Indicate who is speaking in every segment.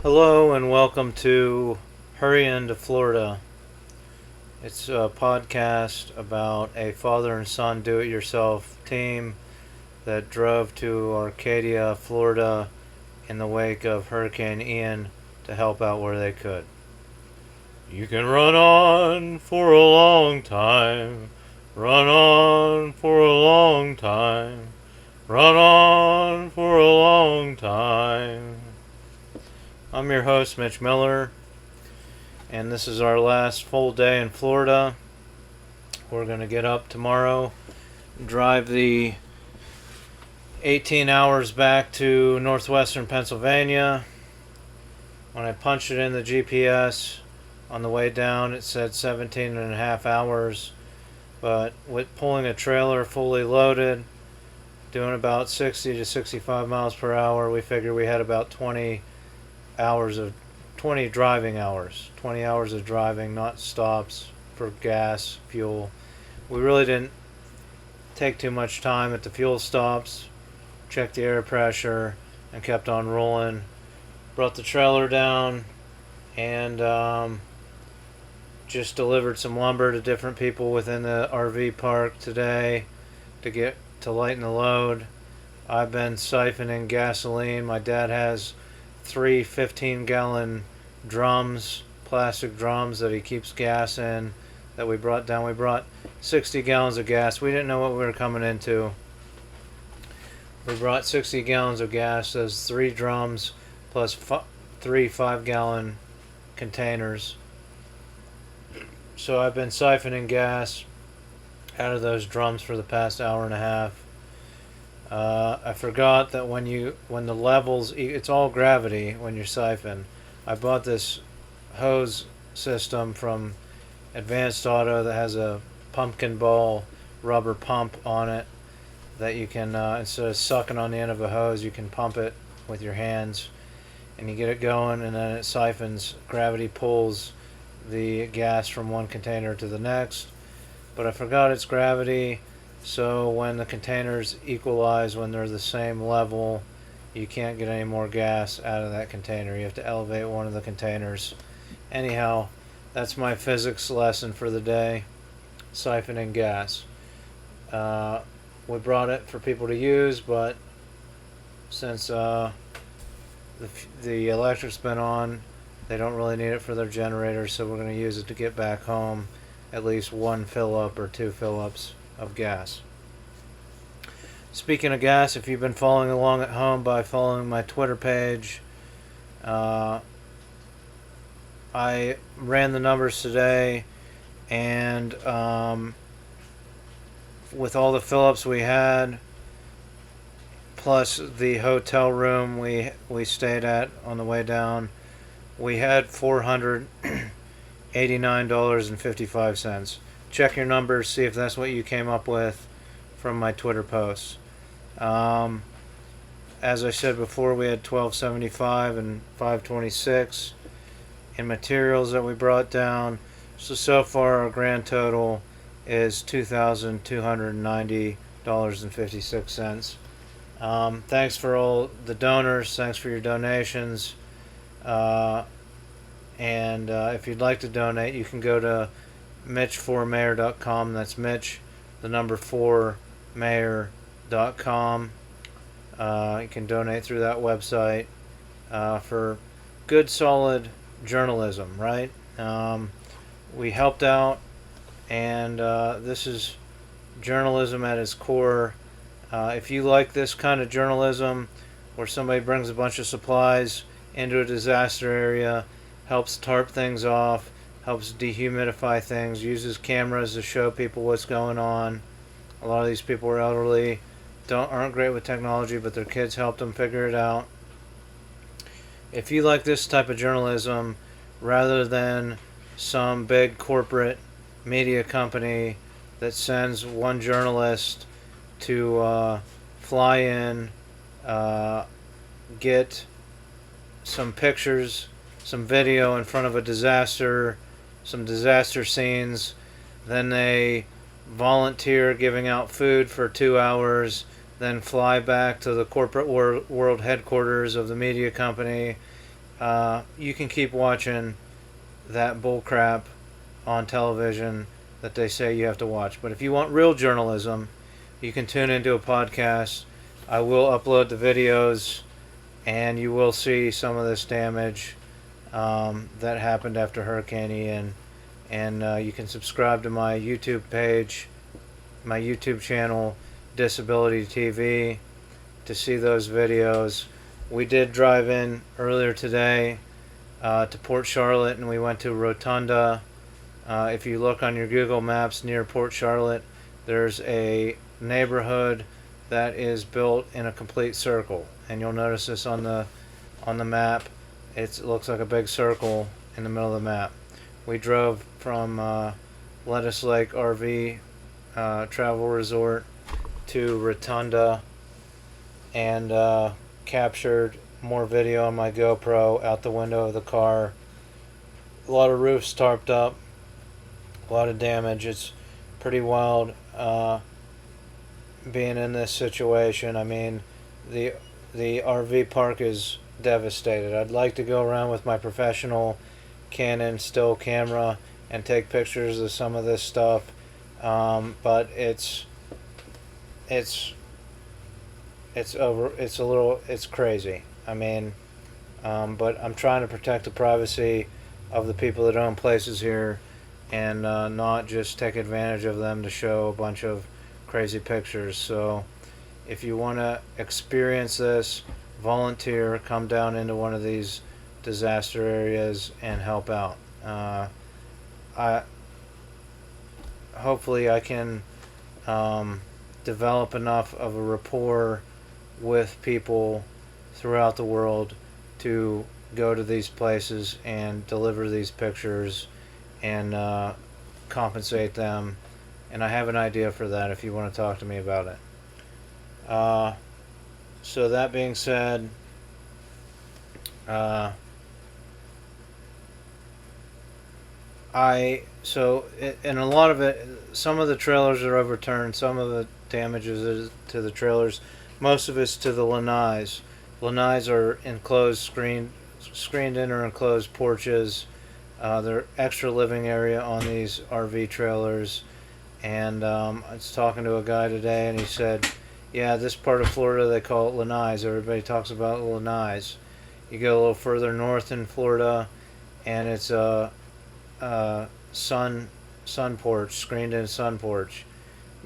Speaker 1: Hello and welcome to Hurr-Ian to Florida. It's a podcast about a father and son do-it-yourself team that drove to Arcadia, Florida in the wake of Hurricane Ian to help out where they could. You can run on for a long time, run on for a long time, run on for a long time. I'm your host, Mitch Miller, and this is our last full day in Florida. We're going to get up tomorrow, drive the 18 hours back to northwestern Pennsylvania. When I punched it in the GPS on the way down, it said 17 and a half hours, but with pulling a trailer fully loaded, doing about 60 to 65 miles per hour, we figured we had about 20 driving hours, 20 hours of driving, not stops for gas, fuel. We really didn't take too much time at the fuel stops, checked the air pressure, and kept on rolling. Brought the trailer down and just delivered some lumber to different people within the RV park today to lighten the load. I've been siphoning gasoline. My dad has 3 15-gallon drums, plastic drums that he keeps gas in that we brought down. We brought 60 gallons of gas. We didn't know what we were coming into. We brought 60 gallons of gas. Those 3 drums plus 3 5-gallon containers. So I've been siphoning gas out of those drums for the past hour and a half. I forgot that when the levels, it's all gravity when you siphon. I bought this hose system from Advanced Auto that has a pumpkin ball rubber pump on it that you can, instead of sucking on the end of a hose, you can pump it with your hands and you get it going, and then it siphons. Gravity pulls the gas from one container to the next. But I forgot it's gravity. So when the containers equalize, when they're the same level, you can't get any more gas out of that container. You have to elevate one of the containers. Anyhow, that's my physics lesson for the day. Siphoning gas. We brought it for people to use, but since the electric's been on, they don't really need it for their generators, so we're going to use it to get back home at least 1 fill-up or 2 fill-ups of gas. Speaking of gas, if you've been following along at home by following my Twitter page, I ran the numbers today, and with all the fill-ups we had, plus the hotel room we stayed at on the way down, we had $489.55. Check your numbers, see if that's what you came up with from my Twitter posts. As I said before, we had $12.75 and $5.26 in materials that we brought down. So far our grand total is $2,290.56. Thanks for all the donors. Thanks for your donations. And if you'd like to donate, you can go to mitch4mayor.com. That's Mitch, the number 4 mayor.com. You can donate through that website for good, solid journalism, right? We helped out, and this is journalism at its core. If you like this kind of journalism where somebody brings a bunch of supplies into a disaster area, helps tarp things off, helps dehumidify things, uses cameras to show people what's going on. A lot of these people are elderly, aren't great with technology, but their kids helped them figure it out. If you like this type of journalism, rather than some big corporate media company that sends one journalist to fly in, get some pictures, some video in front of a disaster, some disaster scenes, then they volunteer giving out food for 2 hours, then fly back to the corporate world headquarters of the media company you can keep watching that bullcrap on television that they say you have to watch. But if you want real journalism, you can tune into a podcast. I will upload the videos, and you will see some of this damage that happened after Hurricane Ian. And you can subscribe to my YouTube page, my YouTube channel, Disability TV, to see those videos. We did drive in earlier today to Port Charlotte, and we went to Rotunda. If you look on your Google Maps near Port Charlotte, there's a neighborhood that is built in a complete circle, and you'll notice this on the map. It looks like a big circle in the middle of the map. We drove from Lettuce Lake RV Travel Resort to Rotunda, and captured more video on my GoPro out the window of the car. A lot of roofs tarped up, a lot of damage. It's pretty wild being in this situation. I mean, the RV park is devastated. I'd like to go around with my professional Canon still camera and take pictures of some of this stuff, but it's crazy. I mean, but I'm trying to protect the privacy of the people that own places here, and not just take advantage of them to show a bunch of crazy pictures. So if you want to experience this, volunteer, come down into one of these disaster areas and help out. Hopefully I can develop enough of a rapport with people throughout the world to go to these places and deliver these pictures and compensate them. And I have an idea for that if you want to talk to me about it. So that being said, and a lot of it, some of the trailers are overturned, some of the damages is to the trailers, most of it's to the lanais. Lanais are enclosed, screened in or enclosed porches. They're extra living area on these RV trailers. And I was talking to a guy today, and he said, yeah, this part of Florida, they call it lanais. Everybody talks about lanais. You go a little further north in Florida, and it's a sun porch, screened in sun porch.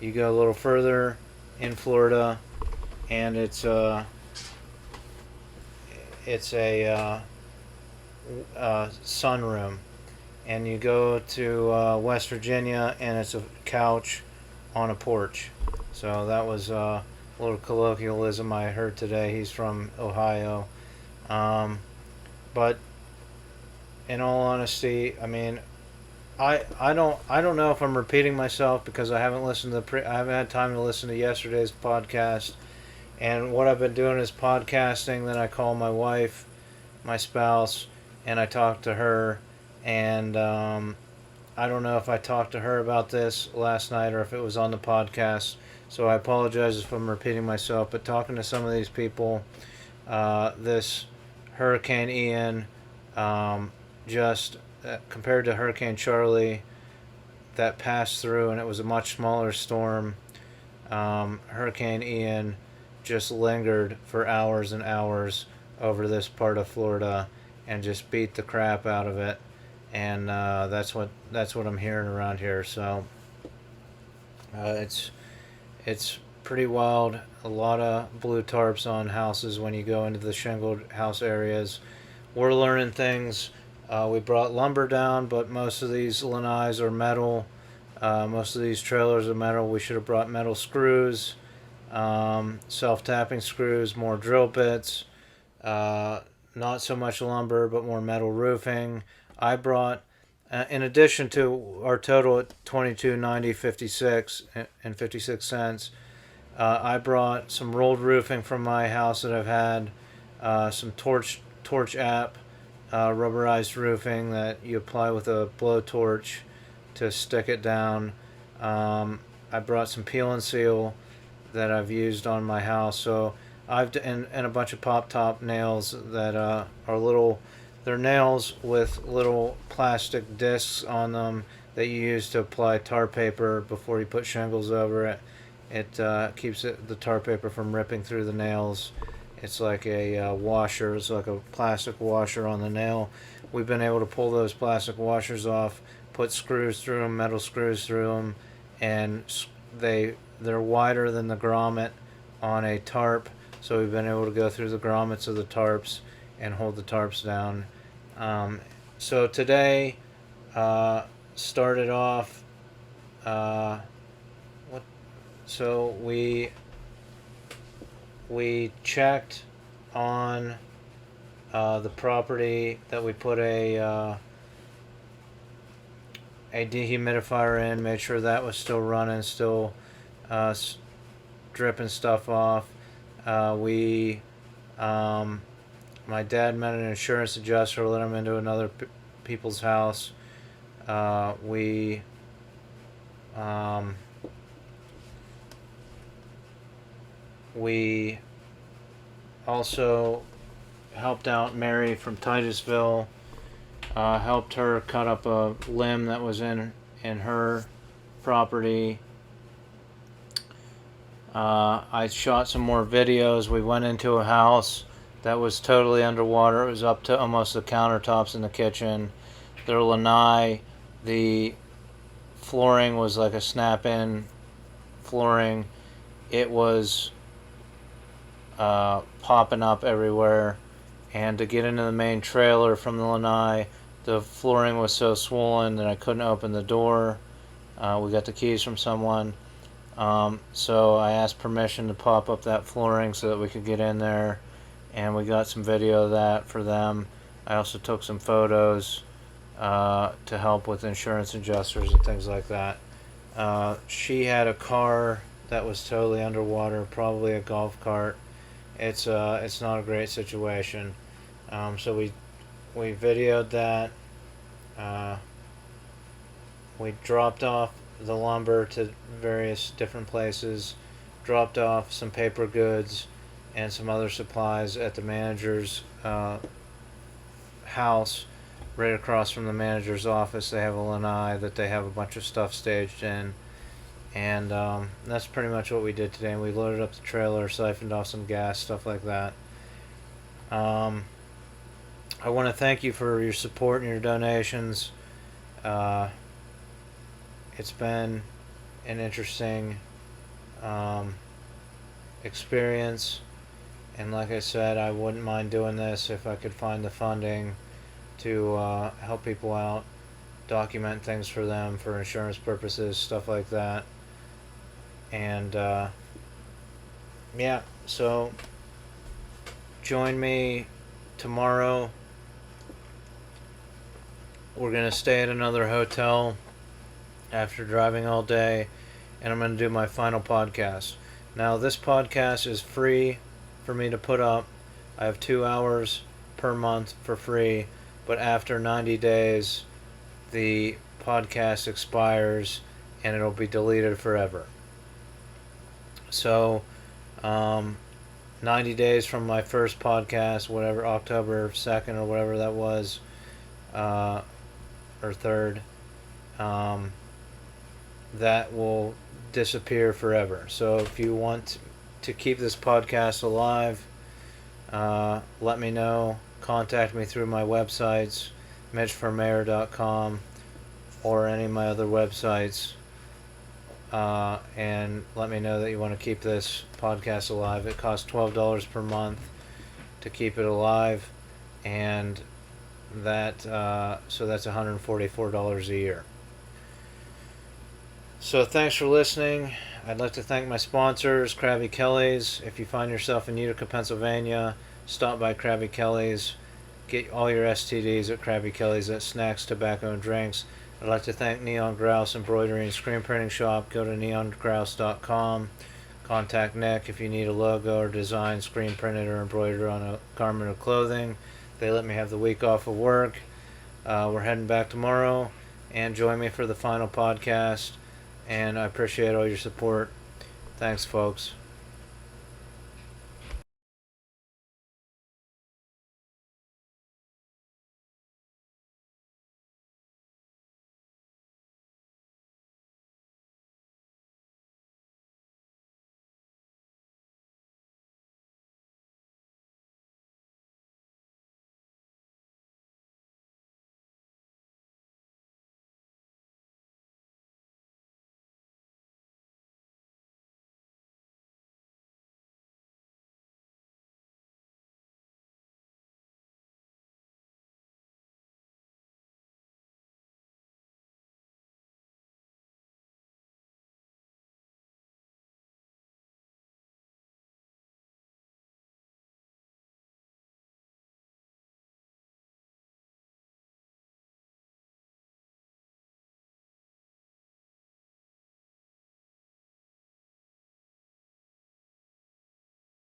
Speaker 1: You go a little further in Florida, and it's a sunroom. And you go to West Virginia, and it's a couch on a porch. So that was a little colloquialism I heard today. He's from Ohio. But in all honesty, I mean, I don't know if I'm repeating myself because I haven't listened to I haven't had time to listen to yesterday's podcast. And what I've been doing is podcasting. Then I call my wife, my spouse, and I talk to her. And I don't know if I talked to her about this last night or if it was on the podcast. So I apologize if I'm repeating myself. But talking to some of these people, this Hurricane Ian, just compared to Hurricane Charlie that passed through, and it was a much smaller storm, Hurricane Ian just lingered for hours and hours over this part of Florida and just beat the crap out of it. And that's what I'm hearing around here. So it's pretty wild. A lot of blue tarps on houses when you go into the shingled house areas. We're learning things. We brought lumber down, but most of these lanais are metal. Most of these trailers are metal. We should have brought metal screws, self-tapping screws, more drill bits. Not so much lumber, but more metal roofing. I brought, in addition to our total at $22.90 and 56 cents, I brought some rolled roofing from my house that I've had, some torch app, rubberized roofing that you apply with a blowtorch to stick it down. I brought some peel and seal that I've used on my house. So and a bunch of pop top nails that are little. They're nails with little plastic discs on them that you use to apply tar paper before you put shingles over it. It keeps the tar paper from ripping through the nails. It's like a washer. It's like a plastic washer on the nail. We've been able to pull those plastic washers off, put screws through them, metal screws through them, and they're wider than the grommet on a tarp. So we've been able to go through the grommets of the tarps and hold the tarps down. So today started off. What? So we checked on the property that we put a dehumidifier in, made sure that was still running, still dripping stuff off. My dad met an insurance adjuster, let him into another people's house. We also helped out Mary from Titusville. Helped her cut up a limb that was in her property. I shot some more videos. We went into a house that was totally underwater. It was up to almost the countertops in the kitchen. Their lanai, the flooring was like a snap-in flooring. It was popping up everywhere. And to get into the main trailer from the lanai, the flooring was so swollen that I couldn't open the door. We got the keys from someone. So I asked permission to pop up that flooring so that we could get in there, and we got some video of that for them. I also took some photos to help with insurance adjusters and things like that. She had a car that was totally underwater, probably a golf cart. It's not a great situation. So we videoed that. We dropped off the lumber to various different places, dropped off some paper goods and some other supplies at the manager's house, right across from the manager's office. They have a lanai that they have a bunch of stuff staged in, and that's pretty much what we did today. And we loaded up the trailer, siphoned off some gas, stuff like that. I want to thank you for your support and your donations. It's been an interesting experience, and like I said, I wouldn't mind doing this if I could find the funding to help people out, document things for them for insurance purposes, stuff like that. And yeah, so join me tomorrow. We're going to stay at another hotel after driving all day, and I'm going to do my final podcast. Now, this podcast is free for me to put up. I have 2 hours per month for free, but after 90 days, the podcast expires and it'll be deleted forever. So, 90 days from my first podcast, whatever, October 2nd or whatever that was, or 3rd, that will disappear forever. So if you want to keep this podcast alive, let me know. Contact me through my websites, mitchformayor.com, or any of my other websites, and let me know that you want to keep this podcast alive. It costs $12 per month to keep it alive, and that so that's $144 a year. So thanks for listening. I'd like to thank my sponsors, Krabby Kelly's. If you find yourself in Utica, Pennsylvania, stop by Krabby Kelly's. Get all your STDs at Krabby Kelly's. That's snacks, tobacco, and drinks. I'd like to thank Neon Grouse Embroidery and Screen Printing Shop. Go to neongrouse.com. Contact Nick if you need a logo or design screen printed or embroidered on a garment or clothing. They let me have the week off of work. We're heading back tomorrow, and join me for the final podcast. And I appreciate all your support. Thanks, folks.